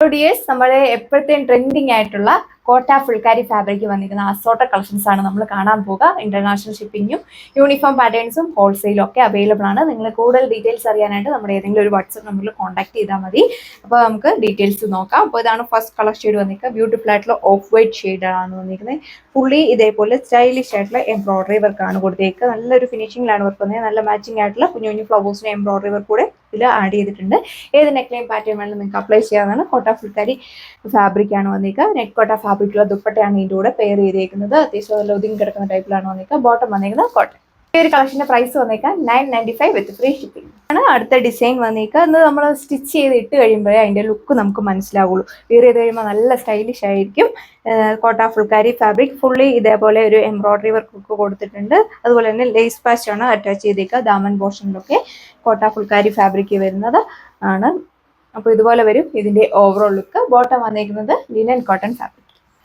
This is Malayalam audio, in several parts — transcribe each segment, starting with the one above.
ഡിയേഴ്സ് നമ്മളെ എപ്പോഴത്തെയും ട്രെൻഡിങ് ആയിട്ടുള്ള കോട്ട ഫുൾക്കാരി ഫാബ്രിക് വന്നിരിക്കുന്ന അസോർട്ടഡ് കളക്ഷൻസ് ആണ് നമ്മൾ കാണാൻ പോകുക. ഇന്റർനാഷണൽ ഷിപ്പിങ്ങും യൂണിഫോം പാറ്റേൺസും ഹോൾസെയിലും ഒക്കെ അവൈലബിൾ ആണ്. നിങ്ങൾ കൂടുതൽ ഡീറ്റെയിൽസ് അറിയാനായിട്ട് നമ്മുടെ ഏതെങ്കിലും ഒരു വാട്സ്ആപ്പ് നമ്പറിൽ കോൺടാക്ട് ചെയ്താൽ മതി. അപ്പോൾ നമുക്ക് ഡീറ്റെയിൽസ് നോക്കാം. അപ്പോൾ ഇതാണ് ഫസ്റ്റ് കളർ ഷെയ്ഡ് വന്നിരിക്കുക. ബ്യൂട്ടിഫുൾ ആയിട്ടുള്ള ഓഫ് വൈറ്റ് ഷെയ്ഡ് ആണ് വന്നിരിക്കുന്നത്. ഫുള്ളി ഇതേപോലെ സ്റ്റൈലിഷ് ആയിട്ടുള്ള എംബ്രോയിഡറി വർക്ക് ആണ് കൊടുത്തേക്ക്. നല്ലൊരു ഫിനിഷിംഗിലാണ് വർക്ക് വന്നത്. നല്ല മാച്ചിങ് ആയിട്ടുള്ള കുഞ്ഞു കുഞ്ഞു ഫ്ലവേഴ്സിന് എംബ്രോയിഡറി വർക്ക് കൂടെ ഇതിൽ ആഡ് ചെയ്തിട്ടുണ്ട്. ഏത് നെക്ലൈൻ പാറ്റേൺ വേണമെങ്കിലും നിങ്ങൾക്ക് അപ്ലൈ ചെയ്യാവുന്നതാണ്. കോട്ട ഫുൾക്കാരി ഫാബ്രിക് ആണ് വന്നിരിക്കുക. നെറ്റ് കോട്ട ഫാബ്രിക്കുള്ള ദുപ്പട്ടയാണ് ഇതിൻ്റെ കൂടെ പെയർ ചെയ്തേക്കുന്നത്. അത്യാവശ്യം നല്ല ഒതുങ്ങി കിടക്കുന്ന ടൈപ്പിലാണ് വന്നിരിക്കുക. ബോട്ടം വന്നിരിക്കുന്നത് കോട്ടൺ. ഈ ഒരു കളക്ഷന്റെ പ്രൈസ് വന്നേക്കാം 995 വിത്ത് ഫ്രീ ഷിപ്പിംഗ് ആണ്. അടുത്ത ഡിസൈൻ വന്നേക്കുക. അത് നമ്മൾ സ്റ്റിച്ച് ചെയ്ത് ഇട്ട് കഴിയുമ്പോഴേ അതിന്റെ ലുക്ക് നമുക്ക് മനസ്സിലാവുള്ളൂ. വെയർ ചെയ്ത് കഴിയുമ്പോൾ നല്ല സ്റ്റൈലിഷ് ആയിരിക്കും. കോട്ട ഫുൾക്കാരി ഫാബ്രിക് ഫുള്ളി ഇതേപോലെ ഒരു എംബ്രോയിഡറി വർക്ക് ഒക്കെ കൊടുത്തിട്ടുണ്ട്. അതുപോലെ തന്നെ ലേസ് പാച്ച് ആണ് അറ്റാച്ച് ചെയ്തേക്കുക. ദാമൻ പോർഷനിലൊക്കെ കോട്ട ഫുൾക്കാരി ഫാബ്രിക് വരുന്നത് ആണ്. അപ്പോൾ ഇതുപോലെ വരും ഇതിന്റെ ഓവറോൾ ലുക്ക്. ബോട്ടം വന്നേക്കുന്നത് ലിനൻ കോട്ടൺ ഫാബ്രിക്.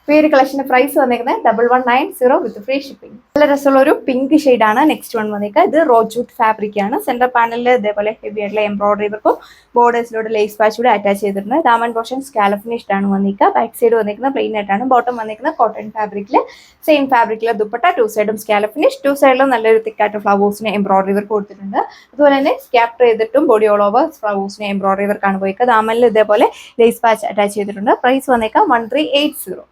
ഈ ഒരു കളക്ഷന്റെ പ്രൈസ് വന്നേക്കുന്നത് 1190 വിത്ത് ഫ്രീ ഷിപ്പിംഗ്. നല്ല രസമുള്ള ഒരു പിങ്ക് ഷെയ്ഡാണ് നെക്സ്റ്റ് വൺ വന്നേക്കുക. ഇത് റോജൂട്ട് ഫാബ്രിക് ആണ്. സെന്റർ പാനലിൽ ഇതേപോലെ ഹെവി ആയിട്ടുള്ള എംബ്രോയിഡറി വർക്കും ബോർഡേഴ്സിലൂടെ ലേസ് പാച്ച് കൂടെ അറ്റാച്ച് ചെയ്തിട്ടുണ്ട്. ദാമൻ പോർഷൻ സ്കാലപ്പ് ഫിനിഷ്ഡ് ആണ് വന്നിരിക്കുക. ബാക്ക് സൈഡ് വന്നിരിക്കുന്നത് പ്ലെയിൻ ആയിട്ടാണ്. ബോട്ടം വന്നിരിക്കുന്നത് കോട്ടൺ ഫാബ്രിക്കിൽ സെയിം ഫാബ്രിക്കിലെ ദുപ്പട്ട ടു സൈഡും സ്കാലപ്പ് ഫിനിഷ്. ടു സൈഡിലും നല്ലൊരു തിക്കായിട്ട് ഫ്ലവേഴ്സിന് എംബ്രോയിഡറി വർക്ക് കൊടുത്തിട്ടുണ്ട്. അതുപോലെ തന്നെ സ്കാപ്റ്റർ ചെയ്തിട്ടും ബോഡി ഓൾ ഓവർ ഫ്ലവേഴ്സിന് എംബ്രോയിഡറി വർക്കാണ് പോയിക്കുക. ദാമനിൽ ഇതേപോലെ ലേസ് പാച്ച് അറ്റാച്ച് ചെയ്തിട്ടുണ്ട്. പ്രൈസ് വന്നേക്കാം 1380.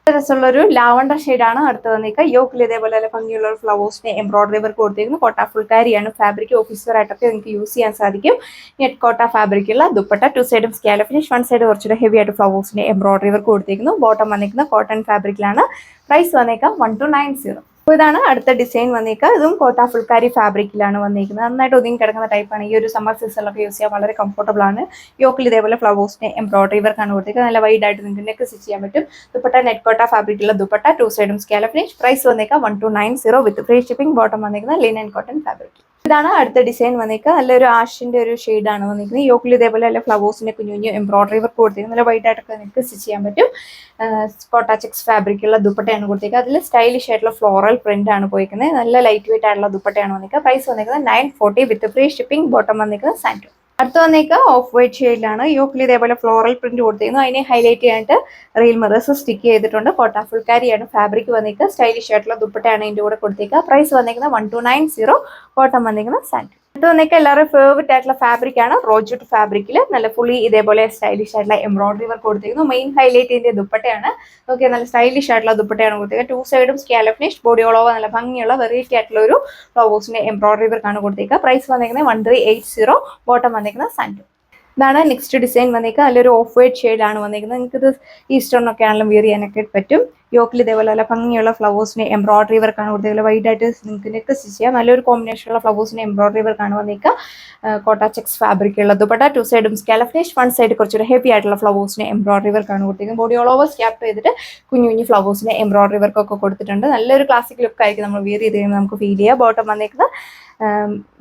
രസമുള്ളൊരു ലാവണ്ടർ ഷെയ്ഡാണ് അടുത്ത് വന്നിരിക്കുക. യോക്കിൽ ഇതേപോലെ നല്ല ഭംഗിയുള്ള ഫ്ലവേഴ്സിന് എംബ്രോയിഡറി വർക്ക് കൊടുത്തിരിക്കുന്നു. കോട്ട ഫുൾക്കാരിയാണ് ഫാബ്രിക്. ഓഫീസർ ആയിട്ടൊക്കെ നിങ്ങൾക്ക് യൂസ് ചെയ്യാൻ സാധിക്കും. നെറ്റ് കോട്ട ഫാബ്രിക്കുള്ള ദുപ്പട്ട ടു സൈഡും സ്കാല ഫിനിഷ്. വൺ സൈഡ് കുറച്ചുകൂടെ ഹെവി ആയിട്ട് ഫ്ലവേഴ്സിന് എംബ്രോയിഡറി വർക്ക് കൊടുത്തിരിക്കുന്നു. ബോട്ടം വന്നിരിക്കുന്ന കോട്ടൺ ഫാബ്രിക്കിലാണ്. പ്രൈസ് വന്നേക്കാം 1290. അപ്പോൾ ഇതാണ് അടുത്ത ഡിസൈൻ വന്നിരിക്കുക. ഇതും കോട്ട ഫുൾക്കാരി ഫാബ്രിക്കിലാണ് വന്നിരിക്കുന്നത്. നന്നായിട്ട് ഒതുങ്ങി കിടക്കുന്ന ടൈപ്പാണ്. ഈ ഒരു സമ്മർ സീസണിലൊക്കെ യൂസ് ചെയ്യാൻ വളരെ കംഫർട്ടബിൾ ആണ്. യോക്കിൽ ഇതേപോലെ ഫ്ലവേഴ്സിന് എംബ്രോയിഡറി വർക്കാണ് കൊടുത്തിരിക്കുന്നത്. നല്ല വൈഡ് ആയിട്ട് നിങ്ങൾക്ക് നെക്ക് സ്റ്റിച്ച് ചെയ്യാൻ പറ്റും. ദുപ്പട്ട നെറ്റ് കോട്ട ഫാബ്രിക്കുള്ള ദുപ്പട്ട ടു സൈഡും സ്കാലപ്പ് ഫിനിഷ്. പ്രൈസ് വന്നേക്കാം 1290 വിത്ത് ഫ്രീ ഷിപ്പിംഗ്. ബോട്ടം വന്നിരിക്കുന്നത് ലിനൻ കോട്ടൺ ഫാബ്രിക്. ഇതാണ് അടുത്ത ഡിസൈൻ വന്നിരിക്കുക. നല്ലൊരു ആഷിന്റെ ഒരു ഷെയ്ഡാണ് വന്നിരിക്കുന്നത്. യോക്കിൽ ഇതേപോലെ നല്ല ഫ്ലവേഴ്സിന്റെ കുഞ്ഞു കുഞ്ഞു എംബ്രോയിഡറി വർക്ക് കൊടുത്തിരിക്കുന്നത്. നല്ല വൈഡ് ആയിട്ടൊക്കെ നിങ്ങൾക്ക് സ്റ്റിച്ച് ചെയ്യാൻ പറ്റും. കോട്ട ചെക്സ് ഫാബ്രിക്കുള്ള ദുപ്പട്ടയാണ് കൊടുത്തിരിക്കുക. അതിൽ സ്റ്റൈലിഷ് ആയിട്ടുള്ള ഫ്ലോറൽ പ്രിന്റ് ആണ് പോയിരിക്കുന്നത്. നല്ല ലൈറ്റ് വെയിറ്റ് ആയിട്ടുള്ള ദുപ്പട്ടയാണ് വന്നിരിക്കുക. പ്രൈസ് വന്നിരിക്കുന്നത് 940 വിത്ത് ഫ്രീ ഷിപ്പിംഗ്. ബോട്ടം വന്നിരിക്കുന്നത് സാൻഡോ. അടുത്ത് വന്നേക്കുക ഓഫ് വൈറ്റ് ഷെയ്ഡിലാണ്. യോക്കിൽ ഇതേപോലെ ഫ്ലോറൽ പ്രിന്റ് കൊടുത്തിരുന്നു. അതിനെ ഹൈലൈറ്റ് ചെയ്യാനായിട്ട് റീൽ മിറേഴ്സ് സ്റ്റിക്ക് ചെയ്തിട്ടുണ്ട്. കോട്ട ഫുൾക്കാരിയാണ് ഫാബ്രിക് വന്നിരിക്കുക. സ്റ്റൈലിഷ് ആയിട്ടുള്ള ദുപ്പട്ടയാണ് ഇതിന്റെ കൂടെ കൊടുത്തിരിക്കുക. പ്രൈസ് വന്നിരിക്കുന്നത് 1290. ബോട്ടം വന്നിരിക്കുന്നത് സാൻഡോ. അടുത്ത് വന്നേക്കുക എല്ലാവരും ഫേവറേറ്റ് ആയിട്ടുള്ള ഫാബ്രിക് ആണ്. റോജൂട്ട് ഫാബ്രിക്കിൽ നല്ല ഫുള്ളി ഇതേപോലെ സ്റ്റൈലിഷ് ആയിട്ടുള്ള എംബ്രോയിഡറി വർക്ക് കൊടുത്തിരിക്കുന്നു. മെയിൻ ഹൈലൈറ്റ് ഇതിന്റെ ദുപ്പട്ടയാണ്. ഓക്കെ, നല്ല സ്റ്റൈലിഷ് ആയിട്ടുള്ള ദുപ്പട്ടയാണ് കൊടുത്തിരിക്കുക. ടു സൈഡും scallop finish. Body all over നല്ല ഭംഗിയുള്ള വെറൈറ്റി ആയിട്ടുള്ള ഒരു ഫ്ലവേഴ്സിന്റെ എംബ്രോയിഡറി വർക്കാണ് കൊടുത്തിരിക്കുക. പ്രൈസ് വന്നിരിക്കുന്നത് 1380. ബോട്ടം വന്നിരിക്കുന്നത് സാൻഡോ. ഇതാണ് നെക്സ്റ്റ് ഡിസൈൻ വന്നിരിക്കുക. നല്ലൊരു ഓഫ് വൈറ്റ് ഷെയ്ഡാണ് വന്നിരിക്കുന്നത്. നിങ്ങൾക്കിത് ഈസ്റ്റേണിനൊക്കെ ആണെങ്കിലും വിയർ ചെയ്യാനൊക്കെ പറ്റും. യോക്കിൽ ഇതേപോലെ നല്ല ഭംഗിയുള്ള ഫ്ലവേഴ്സിന് എംബ്രോയിഡറി വർക്കാണ് കൊടുത്തത്. വൈഡ് ആയിട്ട് നിങ്ങൾക്ക് നെക്ക് സ്റ്റിച്ച് ചെയ്യാം. നല്ലൊരു കോമ്പിനേഷനുള്ള ഫ്ലവേഴ്സിന് എംബ്രോയിഡറി വർക്കാണ് വന്നിരിക്കുക. കോട്ട ചെക്സ് ഫാബ്രിക്കുള്ള ദുപ്പട്ട ടു സൈഡും സ്കാലപ്പ് ഫിനിഷ്. വൺ സൈഡ് കുറച്ചൊരു ഹെവി ആയിട്ടുള്ള ഫ്ലവേഴ്സിന് എംബ്രോയിഡറി വർക്കാണ് കൊടുത്തിരിക്കുന്നത്. ബോഡി ഓൾ ഓവർ സ്കാപ്പ് ചെയ്തിട്ട് കുഞ്ഞു കുഞ്ഞു ഫ്ലവേഴ്സിന് എംബ്രോയിഡറി വർക്കൊക്കെ കൊടുത്തിട്ടുണ്ട്. നല്ലൊരു ക്ലാസിക് ലുക്ക് ആയിരിക്കും നമ്മൾ വിയർ ചെയ്ത് കഴിയുമ്പോൾ നമുക്ക് ഫീൽ ചെയ്യുക. ബോട്ടം വന്നിരിക്കുന്നത്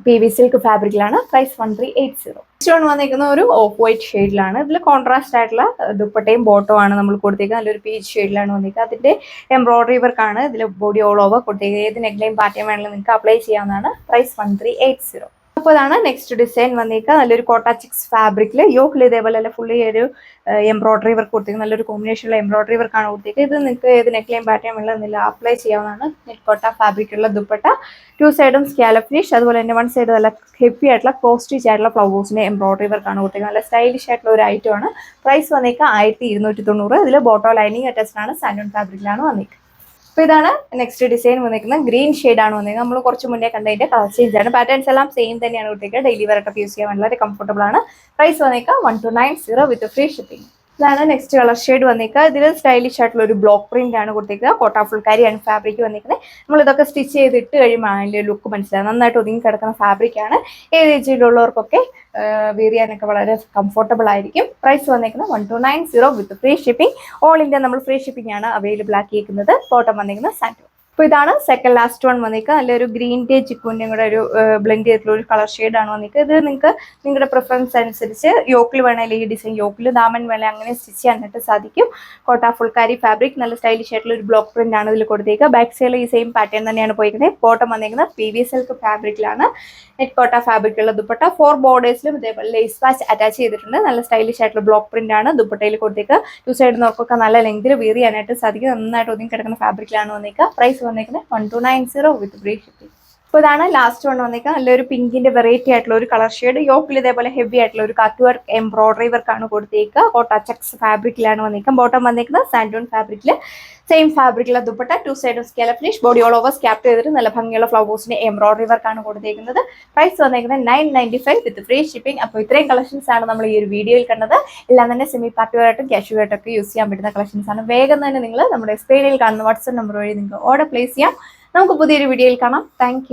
PV സിൽക്ക് ഫാബ്രിക്കിലാണ്. പ്രൈസ് 1380. നെക്സ്റ്റ് വന്നിരിക്കുന്ന ഒരു ഓഫ് വൈറ്റ് ഷെയ്ഡിലാണ്. ഇതിൽ കോൺട്രാസ്റ്റ് ആയിട്ടുള്ള ദുപ്പട്ടയും ബോട്ടവും ആണ് നമ്മൾ കൊടുത്തിരിക്കുന്നത്. നല്ലൊരു പീച്ച് ഷെയ്ഡിലാണ് വന്നിരിക്കുന്നത്. അതിന്റെ എംബ്രോയിഡറി വർക്കാണ് ഇതിൽ ബോഡി ഓൾ ഓവർ കൊടുത്തിരിക്കുന്നത്. ഏത് നെക്ലൈൻ പാറ്റേൺ വേണമെങ്കിലും നിങ്ങൾക്ക് അപ്ലൈ ചെയ്യാവുന്നതാണ്. പ്രൈസ് 1380. അപ്പോൾ ഇതാണ് നെക്സ്റ്റ് ഡിസൈൻ വന്നിരിക്കുക. നല്ലൊരു കോട്ട ചിക്സ് ഫാബ്രിക്കിൽ യോക്കിൽ ഇതേപോലെ ഫുള്ളി ഒരു എംബ്രോയിഡറി വർക്ക് കൊടുത്തിരിക്കുന്നത്. നല്ലൊരു കോമ്പിനേഷനുള്ള എംബ്രോയിഡറി വർക്കാണ് കൊടുത്തിരിക്കുന്നത്. ഇത് നിങ്ങൾക്ക് ഏത് നെക്ലൈൻ പാറ്റേൺ വേണമെന്നില്ല അപ്ലൈ ചെയ്യാവുന്നതാണ്. നെറ്റ് കോട്ട ഫാബ്രിക്കുള്ള ദുപ്പട്ട ടു സൈഡും സ്കാലപ്പ് ഫിനിഷ്. അതുപോലെ തന്നെ വൺ സൈഡ് നല്ല ഹെവി ആയിട്ടുള്ള ക്ലോസ് സ്റ്റിച്ച് ആയിട്ടുള്ള ഫ്ലവേഴ്സിന്റെ എംബ്രോയിഡറി വർക്കാണ് കൊടുത്തിരിക്കുന്നത്. നല്ല സ്റ്റൈലിഷ് ആയിട്ടുള്ള ഒരു ഐറ്റം ആണ്. പ്രൈസ് വന്നിരിക്കുക 1290. ഇതിൽ ബോട്ടോ ലൈനിങ് അറ്റാച്ച്ഡ് ആണ്. സാൻഡോൺ ഫാബ്രിക്കിലാണ് വന്നിരിക്കുന്നത്. അപ്പോൾ ഇതാണ് നെക്സ്റ്റ് ഡിസൈൻ വന്നിരിക്കുന്നത്. ഗ്രീൻ ഷെയ്ഡാണ് വന്നിരിക്കുന്നത്. നമ്മൾ കുറച്ച് മുന്നേ കണ്ടതിന്റെ കളർ ചേഞ്ച് ആണ്. പാറ്റേൺസ് എല്ലാം സെയിം തന്നെയാണ് കൊടുത്തിരിക്കുക. ഡെയിലി വെയറൊക്കെ യൂസ് ചെയ്യാൻ വളരെ കംഫർട്ടബിൾ ആണ്. പ്രൈസ് വന്നിരിക്കുക 1290 വിത്ത് ഫ്രീ ഷിപ്പിംഗ്. ഇതാണ് നെക്സ്റ്റ് കളർ ഷെയ്ഡ് വന്നിരിക്കുക. ഇതിൽ സ്റ്റൈലിഷ് ആയിട്ടുള്ള ഒരു ബ്ലോക്ക് പ്രിന്റ് ആണ് കൊടുത്തിരിക്കുന്നത്. കോട്ട ഫുൾക്കാരിയാണ് ഫാബ്രിക് വന്നിരിക്കുന്നത്. നമ്മൾ ഇതൊക്കെ സ്റ്റിച്ച് ചെയ്ത് ഇട്ട് കഴിയുമ്പോൾ അതിൻ്റെ ലുക്ക് മനസ്സിലാവും. നന്നായിട്ട് ഒതുങ്ങി കിടക്കുന്ന ഫാബ്രിക് ആണ്. ഏത് ഏജിലുള്ളവർക്കൊക്കെ വെയർ ചെയ്യാനൊക്കെ വളരെ കംഫർട്ടബിൾ ആയിരിക്കും. പ്രൈസ് വന്നിരിക്കുന്നത് 1290 വിത്ത് ഫ്രീ ഷിപ്പിംഗ്. ഓൾ ഇന്ത്യ നമ്മൾ ഫ്രീ ഷിപ്പിംഗ് ആണ് അവൈലബിൾ ആക്കിയിരിക്കുന്നത്. ബോട്ടം വന്നിരിക്കുന്നത് സാൻഡോ. അപ്പോൾ ഇതാണ് സെക്കൻഡ് ലാസ്റ്റ് വൺ വന്നിട്ട് നല്ലൊരു ഗ്രീൻ ടേ ചിക്കുവിൻ്റെയും കൂടെ ഒരു ബ്ലെൻഡ് ചെയ്തിട്ടുള്ള ഒരു കളർ ഷെയ്ഡാണ് വന്നിട്ട്. ഇത് നിങ്ങൾക്ക് നിങ്ങളുടെ പ്രിഫറൻസ് അനുസരിച്ച് യോക്കിൽ വേണമെങ്കിൽ ഈ ഡിസൈൻ യോക്കിൽ, ദാമൻ വേണമെങ്കിൽ അങ്ങനെ സ്റ്റിച്ച് ചെയ്യാനായിട്ട് സാധിക്കും. കോട്ട ഫുൾക്കാരി ഫാബ്രിക്, നല്ല സ്റ്റൈലിഷ് ആയിട്ടുള്ള ഒരു ബ്ലോക്ക് പ്രിന്റ് ആണ് ഇതിൽ കൊടുത്തേക്കുക. ബാക്ക് സൈഡിൽ ഈ സെയിം പാറ്റേൺ തന്നെയാണ് പോയിരിക്കുന്നത്. ബോട്ടം വന്നിരിക്കുന്നത് PV സിൽക്ക് ഫാബ്രിക്കിലാണ്. നെറ്റ് കോട്ട ഫാബ്രിക്കുള്ള ദുപ്പട്ട 4 ബോർഡേഴ്സിലും ഇതേപോലെ ലേസ് വാച്ച് അറ്റാച്ച് ചെയ്തിട്ടുണ്ട്. നല്ല സ്റ്റൈലിഷ് ആയിട്ടുള്ള ബ്ലോക്ക് പ്രിന്റ് ആണ് ദുപ്പട്ടയിൽ കൊടുത്തേക്കുക. 2 സൈഡ് നോക്കൊക്കെ നല്ല ലെങ്തിൽ വീർ ചെയ്യാനായിട്ട് സാധിക്കും. നന്നായിട്ട് ഒതുങ്ങി കിടക്കുന്ന ഫാബ്രിക്കിലാണ് വന്നിരിക്കുക. പ്രൈസ് വന്നിരിക്കുന്നത് 1290 വിത്ത് ഫ്രീ ഷിപ്പിംഗ്. അപ്പോൾ ഇതാണ് ലാസ്റ്റ് വൺ വന്നിരിക്കുക. നല്ലൊരു പിങ്കിന്റെ വെറൈറ്റി ആയിട്ടുള്ള ഒരു കളർ ഷെയ്ഡ്. യോക്കിൽ ഇതേപോലെ ഹെവി ആയിട്ടുള്ള ഒരു കട്ട് വർക്ക് എംബ്രോയിഡറി വർക്കാണ് കൊടുത്തേക്കുക. കോട്ട ചെക്സ് ഫാബ്രിക്കിലാണ് വന്നിരിക്കുക. ബോട്ടം വന്നിരിക്കുന്നത് സാൻഡൂൺ ഫാബ്രിക്കിൽ, സെയിം ഫാബ്രിക്കിലെ ദുപ്പട്ട 2 സൈഡും scallop finish, body all over scallop ചെയ്തിട്ട് നല്ല ഭംഗിയുള്ള ഫ്ലവേഴ്സിന്റെ എംബ്രോയിഡറി വർക്കാണ് കൊടുത്തേക്കുന്നത്. പ്രൈസ് വന്നിരിക്കുന്നത് 995 വിത്ത് ഫ്രീ ഷിപ്പിംഗ്. അപ്പോൾ ഇത്രയും കളക്ഷൻസ് ആണ് നമ്മൾ ഈ ഒരു വീഡിയോയിൽ കണ്ടത്. എല്ലാം തന്നെ സെമി പാർട്ടി വെയറായിട്ടും കാഷ്വൽ ആയിട്ടൊക്കെ യൂസ് ചെയ്യാൻ പറ്റുന്ന കളക്ഷൻസ് ആണ്. വേഗം തന്നെ നിങ്ങൾ നമ്മുടെ സ്ക്രീനിൽ കാണുന്ന വാട്സ്ആപ്പ് നമ്പർ വഴി നിങ്ങൾക്ക് ഓർഡർ പ്ലേസ് ചെയ്യാം. നമുക്ക് പുതിയൊരു വീഡിയോയിൽ കാണാം. താങ്ക്